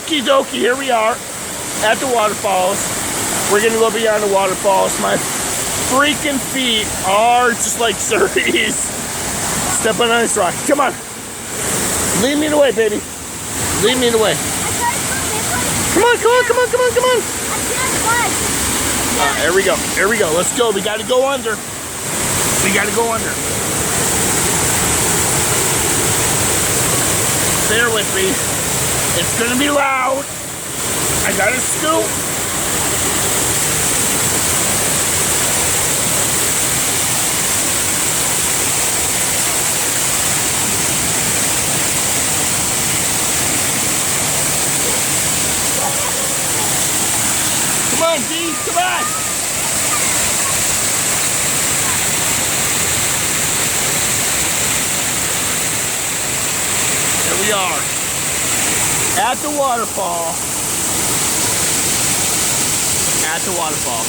Okie dokie, here we are at the waterfalls. We're gonna go beyond the waterfalls. My freaking feet are just like Surrey's. Stepping on this rock. Come on. Lead me the way, baby. Lead me the way. Come on, come on, come on, come on, come on. Here we go. Here we go. Let's go. We got to go under. We got to go under. Bear with me. It's going to be loud. I got to scoop. Come on, D, come on! Here we are, at the waterfall. At the waterfall.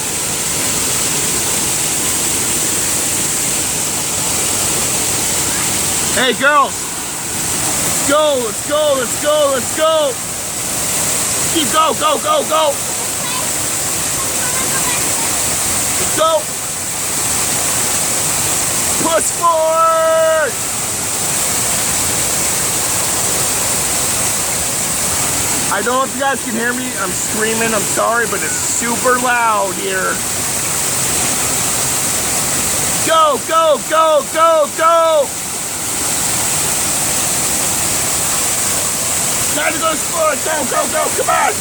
Hey girls, let's go, let's go, let's go, let's go! Keep go, go, go, go! Go! Push forward! I don't know if you guys can hear me. I'm screaming. I'm sorry, but it's super loud here. Go, go, go, go, go! Time to go explore. Go, go, go. Come on!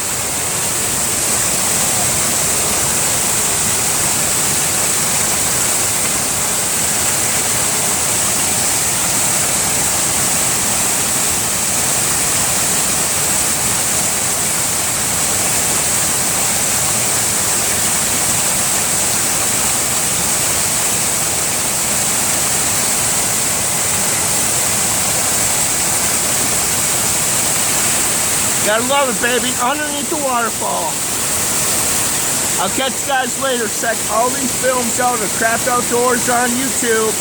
Gotta love it, baby. Underneath the waterfall. I'll catch you guys later. Check all these films out at Craft Outdoors on YouTube.